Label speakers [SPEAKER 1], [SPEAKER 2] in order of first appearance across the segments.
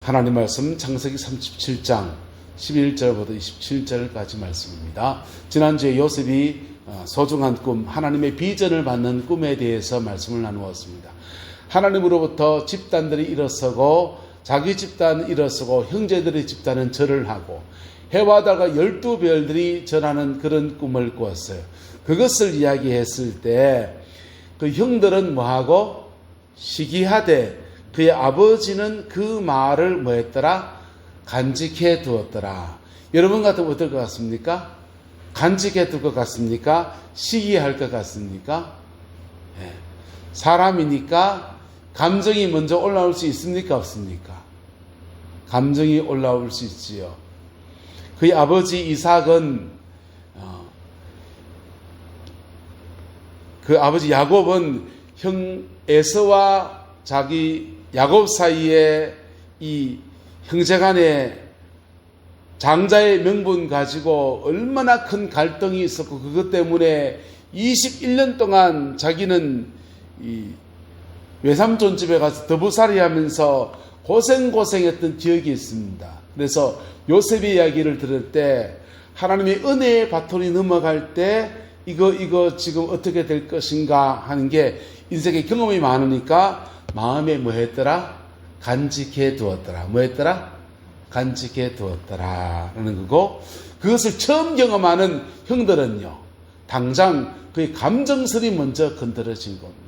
[SPEAKER 1] 하나님 말씀 창세기 37장 11절부터 27절까지 말씀입니다. 지난주에 요셉이 소중한 꿈, 하나님의 비전을 받는 꿈에 대해서 말씀을 나누었습니다. 하나님으로부터 집단들이 일어서고 자기 집단은 일어서고 형제들의 집단은 절을 하고 해와 달과 12별들이 절하는 그런 꿈을 꾸었어요. 그것을 이야기했을 때 그 형들은 뭐하고 시기하되 그의 아버지는 그 말을 뭐했더라? 간직해 두었더라. 여러분 같으면 어떨 것 같습니까? 간직해 둘 것 같습니까? 시기할 것 같습니까? 네. 사람이니까 감정이 먼저 올라올 수 있습니까? 없습니까? 감정이 올라올 수 있지요. 그의 아버지 이삭은 그 아버지 야곱은 형 에서와 자기 야곱 사이에 이 형제간의 장자의 명분 가지고 얼마나 큰 갈등이 있었고 그것 때문에 21년 동안 자기는 이 외삼촌 집에 가서 더부살이 하면서 고생했던 기억이 있습니다. 그래서 요셉의 이야기를 들을 때 하나님의 은혜의 바톤이 넘어갈 때 이거 지금 어떻게 될 것인가 하는 게 인생에 경험이 많으니까 마음에 뭐 했더라? 간직해 두었더라. 뭐 했더라? 간직해 두었더라. 라는 거고, 그것을 처음 경험하는 형들은요, 당장 그의 감정선이 먼저 건드려진 겁니다.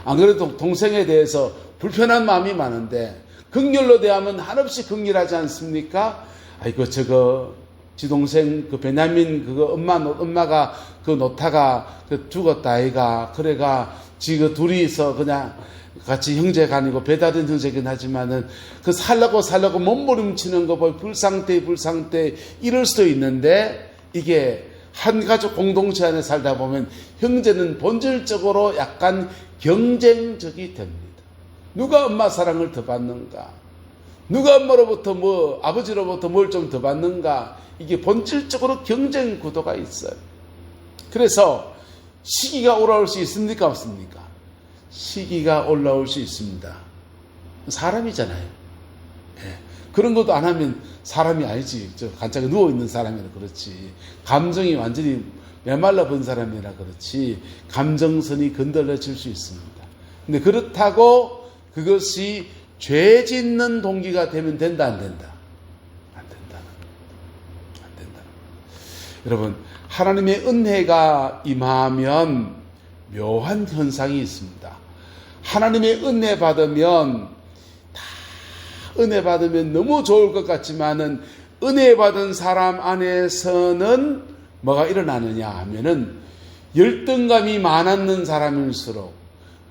[SPEAKER 1] 안 그래도 동생에 대해서 불편한 마음이 많은데, 긍휼로 대하면 한없이 긍휼하지 않습니까? 아이고, 지 동생, 베냐민, 엄마가 그 놓다가 죽었다, 아이가. 그래가, 둘이서 그냥 같이 형제간이고 배다른 형제긴 하지만은 살려고 몸부림치는 거 보고 불상태 이럴 수도 있는데 이게 한 가족 공동체 안에 살다 보면 형제는 본질적으로 약간 경쟁적이 됩니다. 누가 엄마 사랑을 더 받는가? 누가 엄마로부터 아버지로부터 뭘 좀 더 받는가? 이게 본질적으로 경쟁 구도가 있어요. 그래서 시기가 올라올 수 있습니까? 없습니까? 시기가 올라올 수 있습니다. 사람이잖아요. 예. 그런 것도 안 하면 사람이 아니지. 간짝에 누워있는 사람이라 그렇지. 감정이 완전히 메말라 본 사람이라 그렇지. 감정선이 건드려질 수 있습니다. 근데 그렇다고 그것이 죄 짓는 동기가 되면 된다, 안 된다? 안 된다. 여러분, 하나님의 은혜가 임하면 묘한 현상이 있습니다. 하나님의 은혜 받으면 너무 좋을 것 같지만은 은혜 받은 사람 안에서는 뭐가 일어나느냐 하면은 열등감이 많았는 사람일수록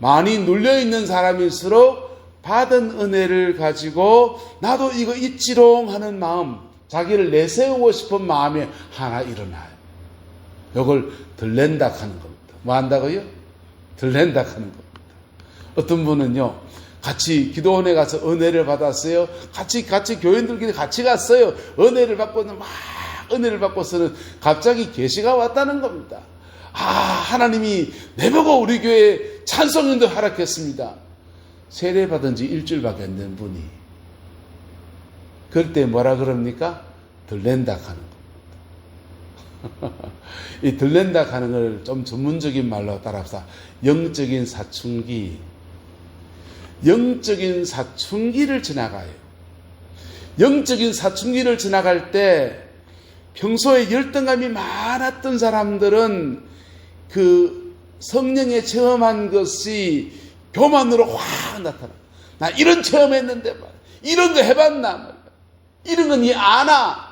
[SPEAKER 1] 많이 눌려있는 사람일수록 받은 은혜를 가지고 나도 이거 있지롱 하는 마음, 자기를 내세우고 싶은 마음이 하나 일어나요. 이걸 들렌다 하는 겁니다. 뭐 한다고요? 들렌다 하는 겁니다. 어떤 분은요, 같이 기도원에 가서 은혜를 받았어요. 같이 교인들끼리 같이 갔어요. 은혜를 받고서는 갑자기 계시가 왔다는 겁니다. 하나님이 내보고 우리 교회에 찬송인도 허락했습니다. 세례 받은 지 일주일밖에 안 된 분이. 그럴 때 뭐라 그럽니까? 들렌다 하는 이 들렌다 하는 걸 좀 전문적인 말로 따라합시다. 영적인 사춘기를 지나가요. 영적인 사춘기를 지나갈 때 평소에 열등감이 많았던 사람들은 그 성령에 체험한 것이 교만으로 확 나타나. 나 이런 체험했는데 말이야. 이런 거 해봤나 말이야. 이런 건 니 아나.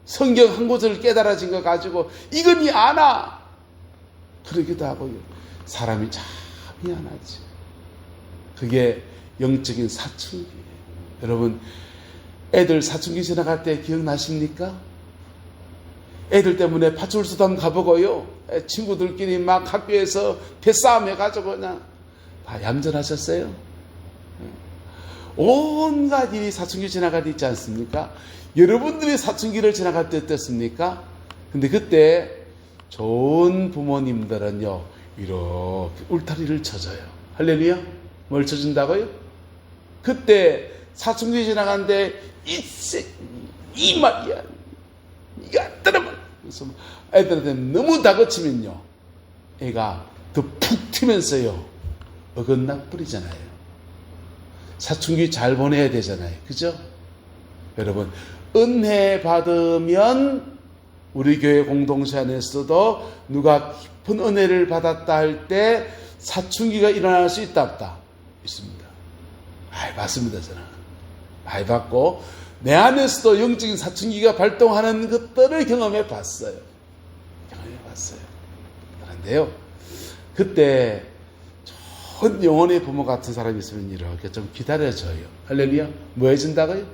[SPEAKER 1] 성경 한 구절 깨달아진 거 가지고 이건 니 아나. 그러기도 하고요. 사람이 참 미안하지. 그게 영적인 사춘기예요. 여러분, 애들 사춘기 지나갈 때 기억나십니까? 애들 때문에 파출소도 한번 가보고요. 친구들끼리 막 학교에서 패싸움 해가지고 그냥 다 얌전하셨어요? 온갖 일이 사춘기 지나갈 때 있지 않습니까? 여러분들이 사춘기를 지나갈 때 어땠습니까? 근데 그때 좋은 부모님들은요, 이렇게 울타리를 쳐줘요. 할렐루야? 뭘 쳐준다고요? 그때 사춘기 지나가는데 이 말이야. 이거 안 들어봐. 그래서 애들한테 너무 다그치면요, 애가 더 푹 튀면서요, 어긋나 버리잖아요. 사춘기 잘 보내야 되잖아요. 그죠? 여러분, 은혜 받으면 우리 교회 공동체 안에서도 누가 깊은 은혜를 받았다 할 때 사춘기가 일어날 수 있다 없다? 있습니다. 많이 봤습니다. 저는 많이 봤고 내 안에서도 영적인 사춘기가 발동하는 것들을 경험해 봤어요. 그런데요, 그때 좋은 영혼의 부모 같은 사람이 있으면 이렇게 좀 기다려줘요. 할렐루야. 뭐 해준다고요?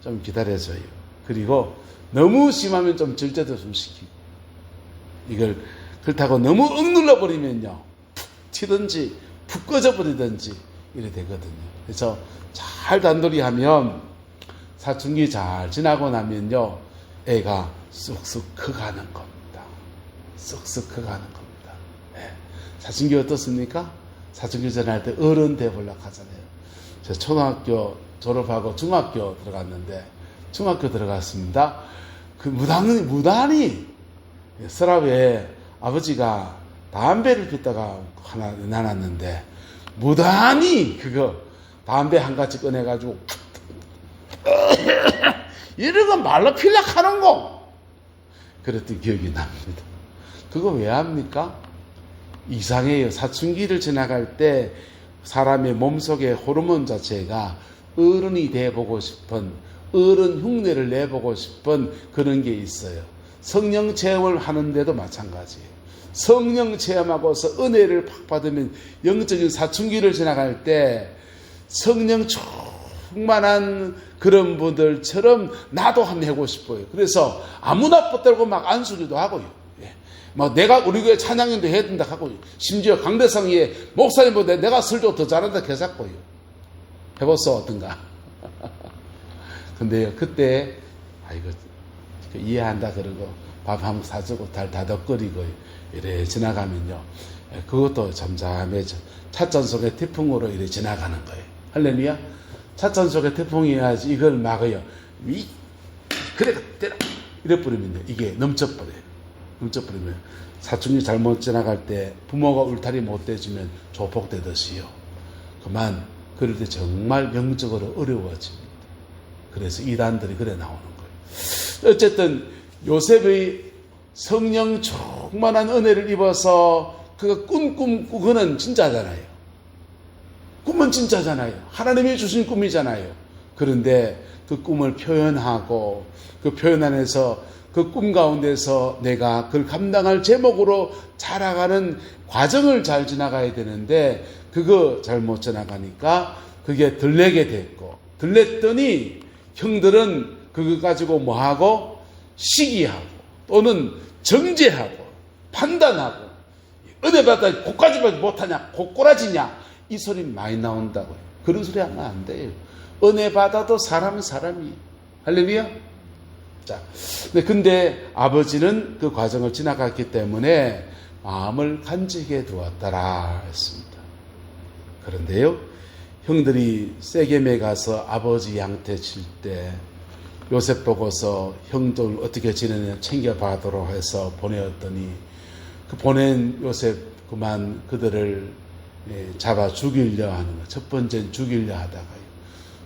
[SPEAKER 1] 좀 기다려줘요. 그리고 너무 심하면 좀 절제도 좀 시키고, 이걸 그렇다고 너무 억눌러 버리면요, 푹 튀든지 푹 꺼져 버리든지 이래 되거든요. 그래서 잘 단돌이하면 사춘기 잘 지나고 나면요, 애가 쑥쑥 커가는 겁니다. 쑥쑥 커가는 겁니다. 네. 사춘기 어떻습니까? 사춘기 지날 때 어른 되보려고 하잖아요. 제가 초등학교 졸업하고 중학교 들어갔는데, 중학교 들어갔습니다. 그 무단히 서랍에 아버지가 담배를 피다가 하나 내놨는데, 무단히 그거 담배 한 가지 꺼내가지고 이런 건 말로 필락 하는 거, 그랬던 기억이 납니다. 그거 왜 합니까? 이상해요. 사춘기를 지나갈 때 사람의 몸속의 호르몬 자체가 어른이 돼보고 싶은, 어른 흉내를 내보고 싶은 그런 게 있어요. 성령 체험을 하는데도 마찬가지예요. 성령 체험하고서 은혜를 팍 받으면 영적인 사춘기를 지나갈 때 성령 충만한 그런 분들처럼 나도 한번 해보고 싶어요. 그래서 아무나 붙들고 막 안수기도 하고요. 막 내가 우리 교회 찬양인도 해야 된다 하고, 심지어 강대상에 목사님보다 내가 설교 더 잘한다 해잡고요. 해봤어 어떤가? 근데요, 그때 아이고 이해한다 그러고 밥 한번 사주고 달 다독거리고 이래 지나가면요, 그것도 잠잠해져. 찻잔 속의 태풍으로 이래 지나가는 거예요. 할렐루야. 찻잔 속의 태풍이어야지 이걸 막아요. 그래 때려 이래 버리면요, 이게 넘쳐버려요. 넘쳐버리면 사춘기 잘못 지나갈 때 부모가 울타리 못 대주면 조폭되듯이요, 그만 그럴 때 정말 영적으로 어려워집니다. 그래서 이단들이 그래 나오는 거예요. 어쨌든 요셉의 성령 충만한 은혜를 입어서 그가 그거는 진짜잖아요. 꿈은 진짜잖아요. 하나님이 주신 꿈이잖아요. 그런데 그 꿈을 표현하고 그 표현 안에서 그 꿈 가운데서 내가 그걸 감당할 제목으로 자라가는 과정을 잘 지나가야 되는데, 그거 잘못 지나가니까 그게 들레게 됐고, 들렸더니 형들은 그거 가지고 뭐하고 시기하고 또는 정죄하고 판단하고, 은혜 받다 고까지 못하냐, 고꼬라지냐, 이 소리 많이 나온다고요. 그런 소리 하면 안 돼요. 은혜 받아도 사람은 사람이에요. 할렐루야. 자, 근데 아버지는 그 과정을 지나갔기 때문에 마음을 간직해 두었더라 했습니다. 그런데요, 형들이 세겜에 가서 아버지 양태 칠 때 요셉 보고서 형들 어떻게 지내냐 챙겨봐도록 해서 보내었더니, 그 보낸 요셉 그만 그들을 잡아 죽이려 하는 거예요. 첫 번째는 죽이려 하다가요,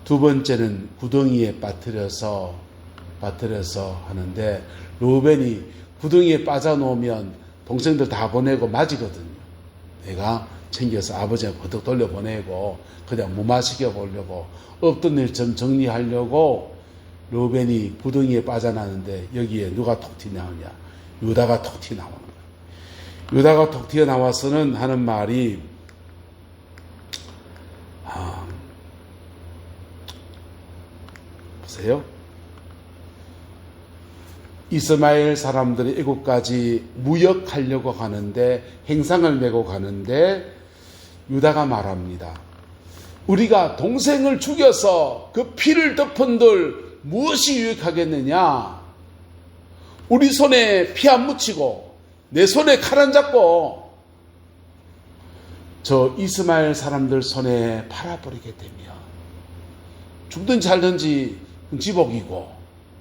[SPEAKER 1] 두 번째는 구덩이에 빠뜨려서 하는데, 루벤이 구덩이에 빠져놓으면 동생들 다 보내고 맞이거든요. 내가 챙겨서 아버지한테 버뜩 돌려보내고 그냥 무마시켜 보려고, 없던 일 좀 정리하려고 루벤이 구덩이에 빠져나는데, 여기에 누가 톡 튀나오냐? 유다가 톡 튀나오는 거예요. 유다가 톡 튀어나와서는 하는 말이, 보세요. 이스마엘 사람들이 애국까지 무역하려고 하는데, 행상을 메고 가는데 유다가 말합니다. 우리가 동생을 죽여서 그 피를 덮은들 무엇이 유익하겠느냐? 우리 손에 피 안 묻히고 내 손에 칼 안 잡고 저 이스마엘 사람들 손에 팔아버리게 되면 죽든지 살든지 지복이고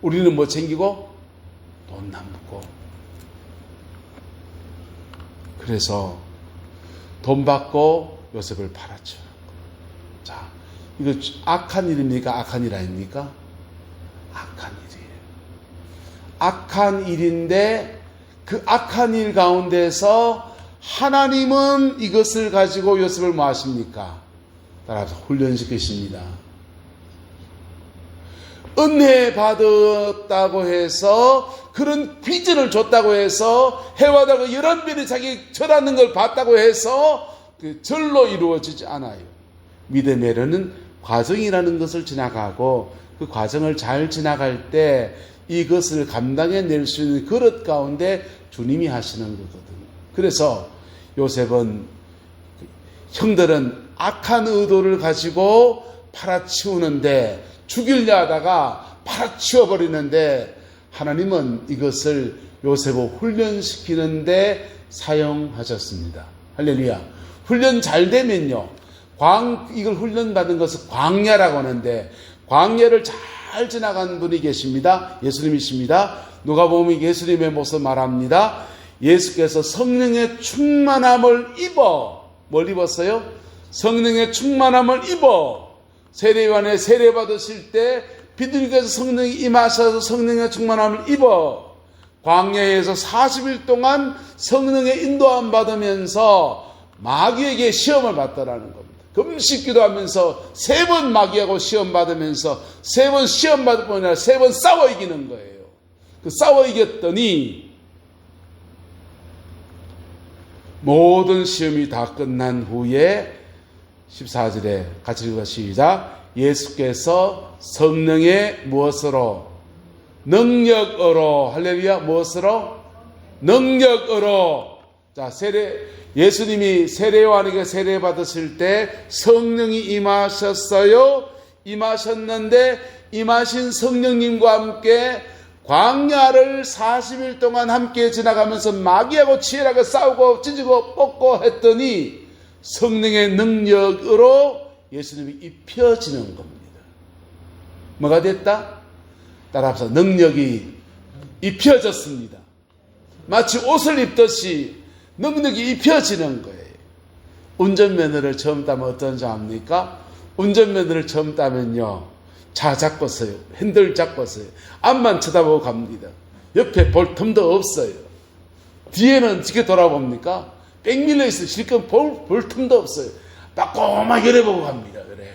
[SPEAKER 1] 우리는 뭐 챙기고 돈 남고. 그래서 돈 받고 요셉을 팔았죠. 자, 이거 악한 일입니까? 악한 일 아닙니까? 악한 일이에요. 악한 일인데 그 악한 일 가운데서 하나님은 이것을 가지고 요셉을 뭐 하십니까? 따라서 훈련시키십니다. 은혜 받았다고 해서 그런 비전을 줬다고 해서 해와다가 11별이 자기 절하는 걸 봤다고 해서 그 절로 이루어지지 않아요. 믿음의 련은 과정이라는 것을 지나가고 그 과정을 잘 지나갈 때 이것을 감당해낼 수 있는 그릇 가운데 주님이 하시는 거거든요. 그래서 요셉은 형들은 악한 의도를 가지고 팔아치우는데 죽이려 하다가 팔아치워버리는데 하나님은 이것을 요셉을 훈련시키는데 사용하셨습니다. 할렐루야. 훈련 잘 되면요. 이걸 훈련받은 것을 광야라고 하는데 광야를 잘 지나간 분이 계십니다. 예수님이십니다. 누가복음 예수님의 모습 말합니다. 예수께서 성령의 충만함을 입어 뭘 입었어요? 성령의 충만함을 입어 세례요한에 세례 받으실 때 비둘기에서 성령이 임하셔서 성령의 충만함을 입어 광야에서 40일 동안 성령의 인도함 받으면서 마귀에게 시험을 받더라는 겁니다. 금식 기도하면서 3번 마귀하고 시험 받으면서 3번 시험 받을 뿐 아니라 3번 싸워 이기는 거예요. 그 싸워 이겼더니 모든 시험이 다 끝난 후에 14절에 같이 읽어 시작. 예수께서 성령의 무엇으로? 능력으로. 할렐루야. 무엇으로? 능력으로. 자, 예수님이 세례요한에게 세례 받으실 때 성령이 임하셨어요. 임하셨는데 임하신 성령님과 함께 광야를 40일 동안 함께 지나가면서 마귀하고 치열하게 싸우고 찢고 뽑고 했더니 성령의 능력으로 예수님이 입혀지는 겁니다. 뭐가 됐다? 따라합시다. 능력이 입혀졌습니다. 마치 옷을 입듯이 능력이 입혀지는 거예요. 운전면허를 처음 따면 어떤 줄 압니까? 운전면허를 처음 따면요. 차 잡고 서요. 핸들 잡고 서요. 앞만 쳐다보고 갑니다. 옆에 볼 틈도 없어요. 뒤에는 어떻게 돌아봅니까? 뺑 밀려 있어요. 실컷 볼 틈도 없어요. 빠꼼하게 열어보고 갑니다. 그래.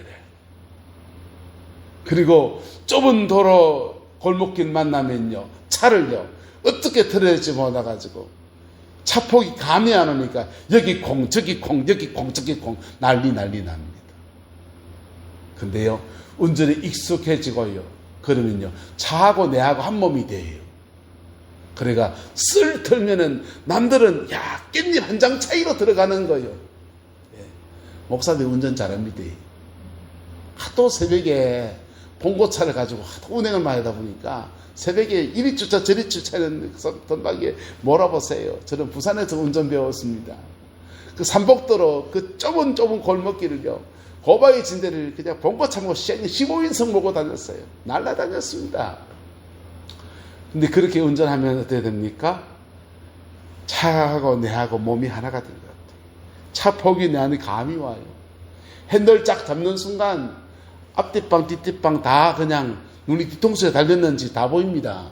[SPEAKER 1] 그리고 좁은 도로 골목길 만나면요. 차를요. 어떻게 틀어야 될지 몰라가지고 차폭이 감이 안 오니까 여기 콩, 저기 콩, 여기 콩, 저기 콩 난리 납니다. 근데요. 운전에 익숙해지고요. 그러면요. 차하고 내하고 한 몸이 돼요. 그러니까 쓸 털면은 남들은 야 깻잎 한 장 차이로 들어가는 거예요. 예. 목사님 운전 잘합니다. 하도 새벽에 봉고차를 가지고 하도 운행을 많이 하다 보니까 새벽에 이리 주차 저리 주차하는 선박에 몰아보세요. 저는 부산에서 운전 배웠습니다. 그 삼복도로 그 좁은 골목길을요. 고바위 진대를 그냥 봉고차 모고 15인승 모고 다녔어요. 날라다녔습니다. 근데 그렇게 운전하면 어떻게 됩니까? 차하고 내하고 몸이 하나가 된 것 같아요. 차 폭이 내 안에 감이 와요. 핸들 쫙 잡는 순간 앞뒷방 뒷뒷방 다 그냥 눈이 뒤통수에 달렸는지 다 보입니다.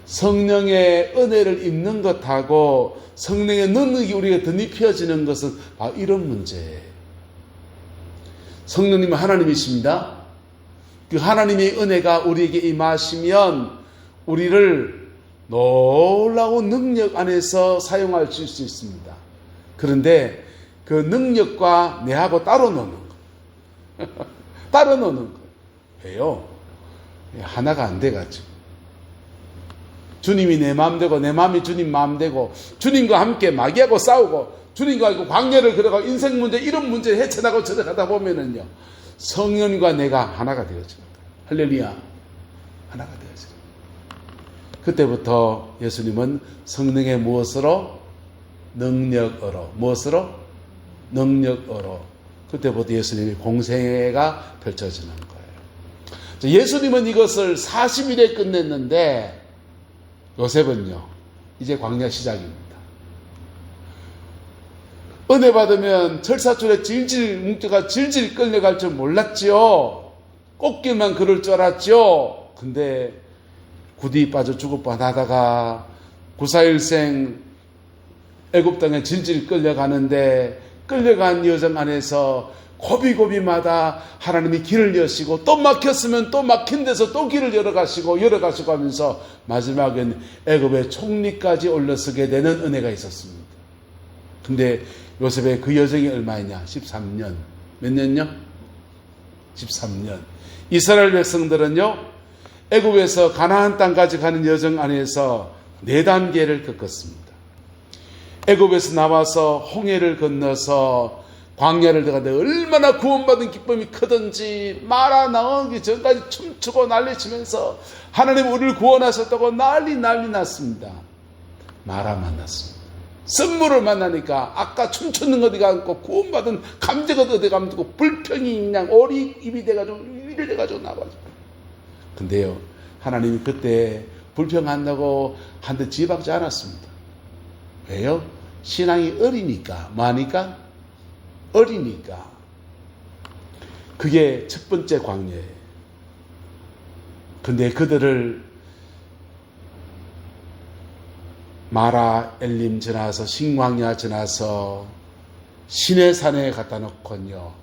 [SPEAKER 1] 성령의 은혜를 입는 것하고 성령의 능력이 우리가 덧입혀지는 것은 바로 이런 문제예요. 성령님은 하나님이십니다. 그 하나님의 은혜가 우리에게 임하시면 우리를 놀라운 능력 안에서 사용할 수 있습니다. 그런데 그 능력과 내하고 따로 노는 거. 따로 노는 거. 왜요? 하나가 안 돼가지고. 주님이 내 마음 되고 내 마음이 주님 마음 되고 주님과 함께 마귀하고 싸우고 주님과 광야를 걸어가 인생 문제 이런 문제 헤쳐나가고 저러가다 보면은요. 성령과 내가 하나가 되어집니다. 할렐루야. 하나가 되어집니다. 그때부터 예수님은 성령의 무엇으로? 능력으로. 무엇으로? 능력으로. 그때부터 예수님의 공생애가 펼쳐지는 거예요. 예수님은 이것을 40일에 끝냈는데 요셉은요, 이제 광야 시작입니다. 은혜 받으면 철사줄에 질질 뭉쳐가 질질 끌려갈 줄 몰랐지요. 꽃길만 걸을 줄 알았죠. 근데 구디 빠져 죽을 뻔하다가 941생 애굽 땅에 질질 끌려가는데 끌려간 여정 안에서 고비고비마다 하나님이 길을 여시고 또 막혔으면 또 막힌 데서 또 길을 열어가시고 하면서 마지막엔 애굽의 총리까지 올라서게 되는 은혜가 있었습니다. 근데 요셉의 그 여정이 얼마이냐? 13년. 몇 년요? 13년. 이스라엘 백성들은요, 애굽에서 가나안 땅까지 가는 여정 안에서 4단계를 겪었습니다. 애굽에서 나와서 홍해를 건너서 광야를 들어가는데 얼마나 구원받은 기쁨이 크든지 마라 나오기 전까지 춤추고 난리치면서 하나님 우리를 구원하셨다고 난리 났습니다. 마라 만났습니다. 선물을 만나니까 아까 춤추는 거 어디가 않고 구원받은 감정은 어디가 않고 불평이 그냥 오리 입이 돼가지고 이래 돼가지고 나와가지고. 근데요, 하나님이 그때 불평한다고 한테 지박지 않았습니다. 왜요? 신앙이 어리니까. 뭐하니까? 어리니까. 그게 첫 번째 광야예요. 근데 그들을 마라 엘림 지나서 신광야 지나서 시내산에 갖다 놓고요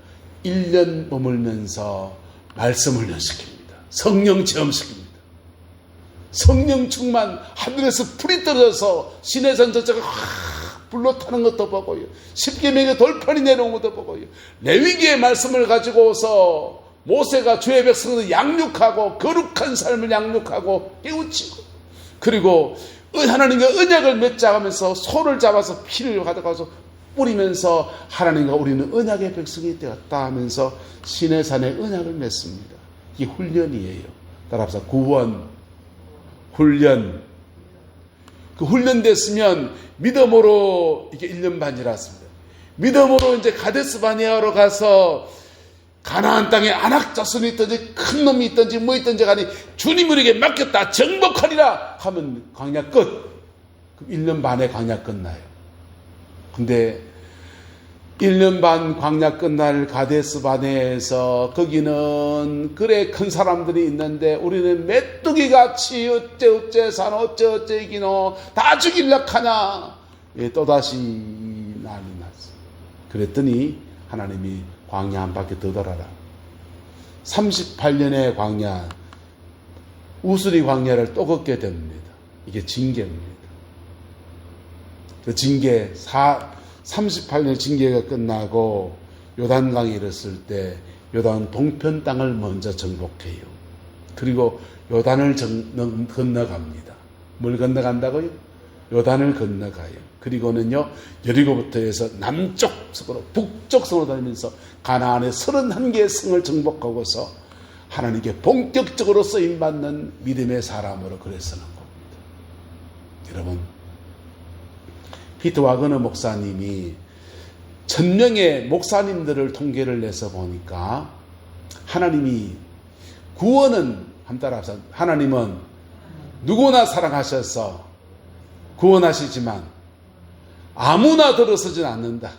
[SPEAKER 1] 1년 머물면서 말씀을 연습합니다. 성령 체험시킵니다. 성령 충만, 하늘에서 불이 떨어져서 시내산 저쪽에 불로 타는 것도 보고요, 십계명의 돌판이 내려온 것도 보고요, 레위기의 말씀을 가지고서 모세가 주의 백성을 양육하고 거룩한 삶을 양육하고 깨우치고, 그리고 하나님과 언약을 맺자하면서 손을 잡아서 피를 가져가서 뿌리면서 하나님과 우리는 언약의 백성이 되었다 하면서 시내산에 언약을 맺습니다. 이게 훈련이에요. 따라서 구원, 훈련. 그 훈련됐으면 믿음으로 이게 1년 반 지났습니다. 믿음으로 이제 가데스 바네아로 가서 가나안 땅에 안악 자손이 있든지 큰 놈이 있든지 뭐 있든지 간에 주님 우리에게 맡겼다 정복하리라 하면 광야 끝. 그럼 1년 반에 광야 끝나요. 근데 1년 반 광야 끝날 가데스 바네아에서 거기는 그래 큰 사람들이 있는데 우리는 메뚜기 같이 어째 사노 어째 이기노 다 죽일라 하냐. 예, 또다시 난리 났어. 그랬더니 하나님이 광야 한 바퀴 더 돌아라. 38년의 광야, 우스리 광야를 또 걷게 됩니다. 이게 징계입니다. 그 징계, 38년 징계가 끝나고 요단강에 이르렀을 때 요단 동편 땅을 먼저 정복해요. 그리고 요단을 건너갑니다. 뭘 건너간다고요? 요단을 건너가요. 그리고는요, 여리고부터 해서 남쪽성으로 북쪽성으로 다니면서 가나안의 31개의 성을 정복하고서 하나님께 본격적으로 쓰임받는 믿음의 사람으로 그랬서는 겁니다. 여러분, 피터 와그너 목사님이 1000명의 목사님들을 통계를 내서 보니까 하나님이 구원은 한따라서 하나님은 누구나 사랑하셔서 구원하시지만 아무나 들어서진 않는다.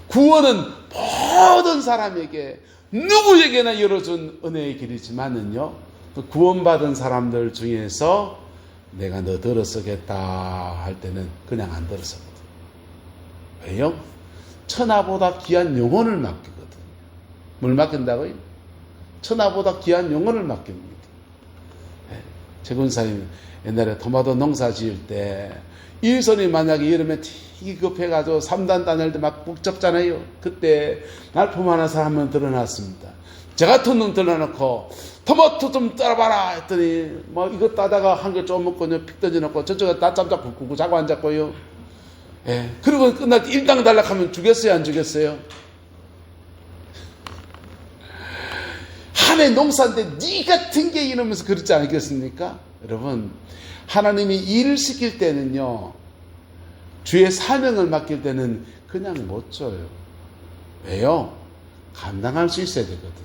[SPEAKER 1] 구원은 모든 사람에게 누구에게나 열어준 은혜의 길이지만은요, 그 구원받은 사람들 중에서 내가 너 들어서겠다 할 때는 그냥 안 들어서거든. 왜요? 천하보다 귀한 영혼을 맡기거든. 뭘 맡긴다고요? 천하보다 귀한 영혼을 맡깁니다. 최 군사님 옛날에 토마토 농사 지을 때 일손이 만약에 여름에 되게 급해가지고 3단 다닐 때 막 북적잖아요. 그때 날품 하나 사람은 드러났습니다. 저 같은 놈 들어놓고 토마토 좀 따라봐라 했더니 뭐 이거 따다가 한 개 좀 먹고 픽 던져놓고 저쪽에 낮잠 잡고 자고 앉았고요. 예. 그리고 끝날 때 일당 달락하면 주겠어요, 안 주겠어요? 한해 농사인데 니 같은 게 이러면서 그렇지 않겠습니까? 여러분, 하나님이 일을 시킬 때는요, 주의 사명을 맡길 때는 그냥 못 줘요. 왜요? 감당할 수 있어야 되거든.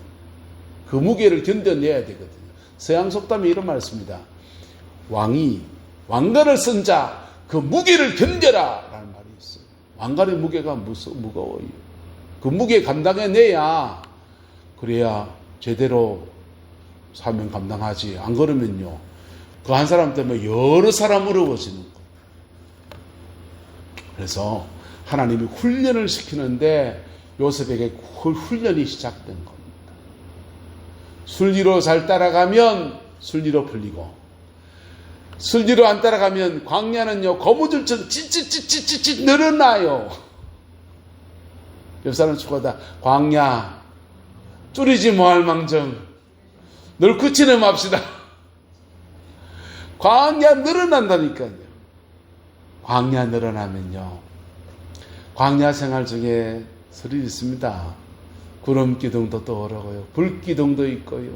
[SPEAKER 1] 그 무게를 견뎌내야 되거든요. 서양 속담에 이런 말을 씁니다. 왕관을 쓴 자, 그 무게를 견뎌라! 라는 말이 있어요. 왕관의 무게가 무거워요. 그 무게 감당해내야, 그래야 제대로 사명 감당하지. 안 그러면요, 그 한 사람 때문에 여러 사람 어려워지는 거예요. 그래서 하나님이 훈련을 시키는데 요셉에게 훈련이 시작된 겁니다. 순리로 잘 따라가면 순리로 풀리고, 순리로 안 따라가면 광야는요, 거무줄처럼 찌찌찌찌찌 늘어나요. 옆 사람 축하다. 광야 줄이지 뭐할 망정 늘 굳히는 맙시다. 광야 늘어난다니까요. 광야 늘어나면요, 광야 생활 중에 설이 있습니다. 구름 기둥도 떠오르고요, 불 기둥도 있고요,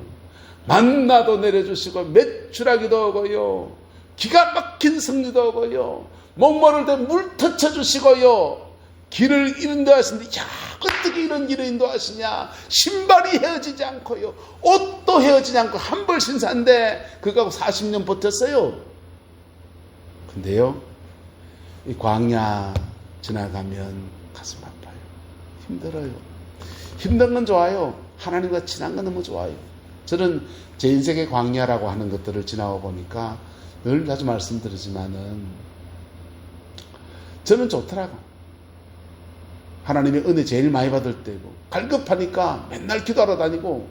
[SPEAKER 1] 만나도 내려주시고, 매출하기도 하고요, 기가 막힌 승리도 하고요, 목마를 때 물 터쳐주시고요, 길을 인도하시는데, 야, 어떻게 이런 길을 인도하시냐. 신발이 헤어지지 않고요, 옷도 헤어지지 않고 한 벌 신사인데 그거하고 40년 버텼어요. 근데요, 이 광야 지나가면 가슴 아파요. 힘들어요. 힘든 건 좋아요. 하나님과 친한 건 너무 좋아요. 저는 제 인생의 광야라고 하는 것들을 지나고 보니까 늘 자주 말씀드리지만은 저는 좋더라고. 하나님의 은혜 제일 많이 받을 때고, 갈급하니까 맨날 기도하러 다니고.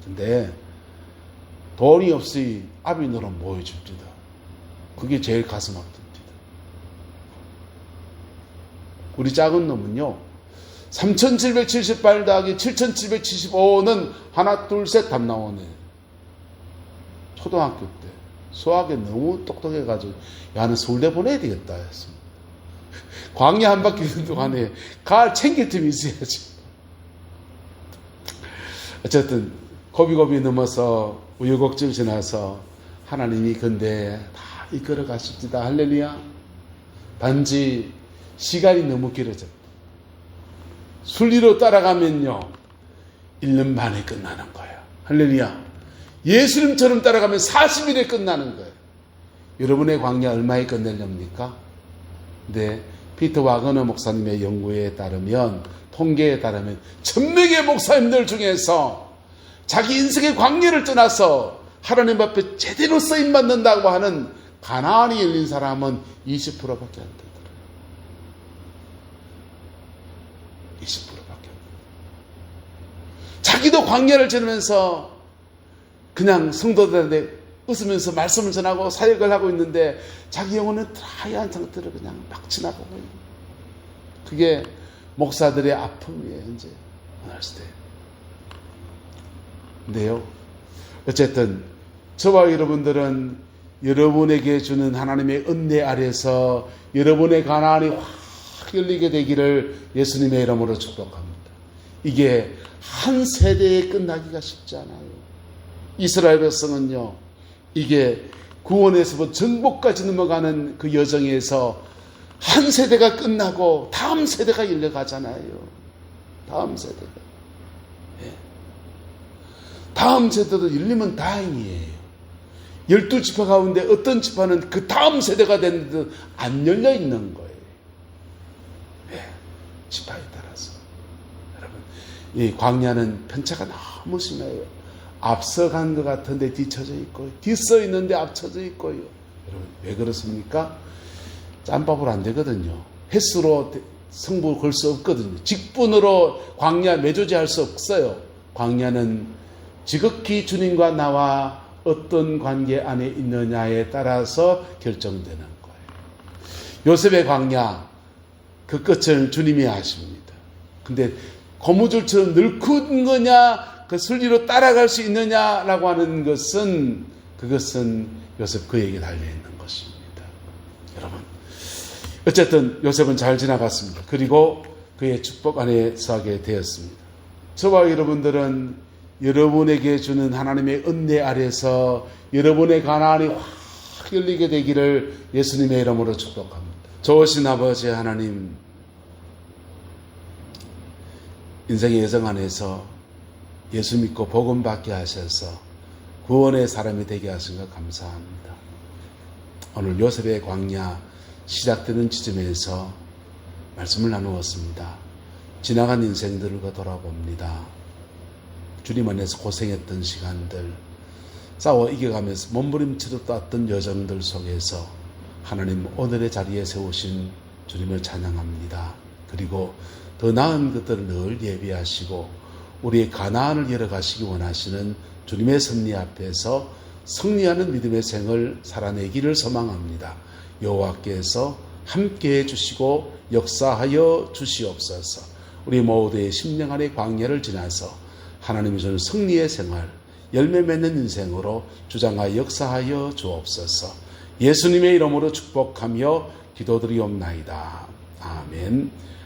[SPEAKER 1] 근데 돈이 없이 아비노릇 뭐 해줍니다. 그게 제일 가슴 아픕니다. 우리 작은 놈은요, 3778 더하기 7775는 하나 둘 셋 답 나오네. 초등학교 때 수학에 너무 똑똑해가지고, 야, 너 서울대 보내야 되겠다 했어. 광야 한 바퀴 도는 동안에 가을 챙길 틈이 있어야지. 어쨌든 고비고비 넘어서 우여곡절 지나서 하나님이 근데 다 이끌어 가십니다. 할렐루야. 단지 시간이 너무 길어졌다. 순리로 따라가면요, 1년 반에 끝나는 거예요. 할렐루야. 예수님처럼 따라가면 40일에 끝나는 거예요. 여러분의 광야 얼마에 끝내렵니까? 네, 피터 와거너 목사님의 연구에 따르면, 통계에 따르면 1000명의 목사님들 중에서 자기 인생의 광야를 떠나서 하나님 앞에 제대로 쓰임받는다고 하는 가나안이 열린 사람은 20%밖에 안 되더라고요. 20%밖에 안 돼요. 자기도 광야를 지르면서 그냥 성도들한테 웃으면서 말씀을 전하고 사역을 하고 있는데 자기 영혼은 드라이한 상태로 그냥 막 지나가고 있는, 그게 목사들의 아픔이에요, 이제 오늘 시대. 근데요, 어쨌든 저와 여러분들은 여러분에게 주는 하나님의 은혜 아래서 여러분의 가난이 확 열리게 되기를 예수님의 이름으로 축복합니다. 이게 한 세대에 끝나기가 쉽지 않아요. 이스라엘 백성은요, 이게 구원에서부터 정복까지 넘어가는 그 여정에서 한 세대가 끝나고 다음 세대가 열려가잖아요. 다음 세대가. 예. 다음 세대도 열리면 다행이에요. 12지파 가운데 어떤 지파는 그 다음 세대가 됐는데 안 열려 있는 거예요. 예. 지파에 따라서. 여러분, 이 광야는 편차가 너무 심해요. 앞서간 것 같은데 뒤쳐져 있고, 뒤서 있는데 앞쳐져 있고요. 여러분, 왜 그렇습니까? 짬밥으로 안 되거든요. 횟수로 승부 걸 수 없거든요. 직분으로 광야 매조제할 수 없어요. 광야는 지극히 주님과 나와 어떤 관계 안에 있느냐에 따라서 결정되는 거예요. 요셉의 광야, 그 끝을 주님이 아십니다. 근데 고무줄처럼 늙은 거냐, 그 순리로 따라갈 수 있느냐라고 하는 것은, 그것은 요셉 그에게 달려있는 것입니다. 여러분, 어쨌든 요셉은 잘 지나갔습니다. 그리고 그의 축복 안에 서게 되었습니다. 저와 여러분들은 여러분에게 주는 하나님의 은혜 아래서 여러분의 가난이 확 열리게 되기를 예수님의 이름으로 축복합니다. 좋으신 아버지 하나님, 인생의 여정 안에서 예수 믿고 복음 받게 하셔서 구원의 사람이 되게 하신 것 감사합니다. 오늘 요셉의 광야 시작되는 지점에서 말씀을 나누었습니다. 지나간 인생들을 돌아봅니다. 주님 안에서 고생했던 시간들, 싸워 이겨가면서 몸부림치렀던 여정들 속에서 하나님 오늘의 자리에 세우신 주님을 찬양합니다. 그리고 더 나은 것들을 늘 예비하시고 우리의 가나안을 열어가시기 원하시는 주님의 섭리 앞에서 승리하는 믿음의 생을 살아내기를 소망합니다. 여호와께서 함께해 주시고 역사하여 주시옵소서. 우리 모두의 심령안의 광야를 지나서 하나님이 주는 승리의 생활, 열매 맺는 인생으로 주장하여 역사하여 주옵소서. 예수님의 이름으로 축복하며 기도드리옵나이다. 아멘.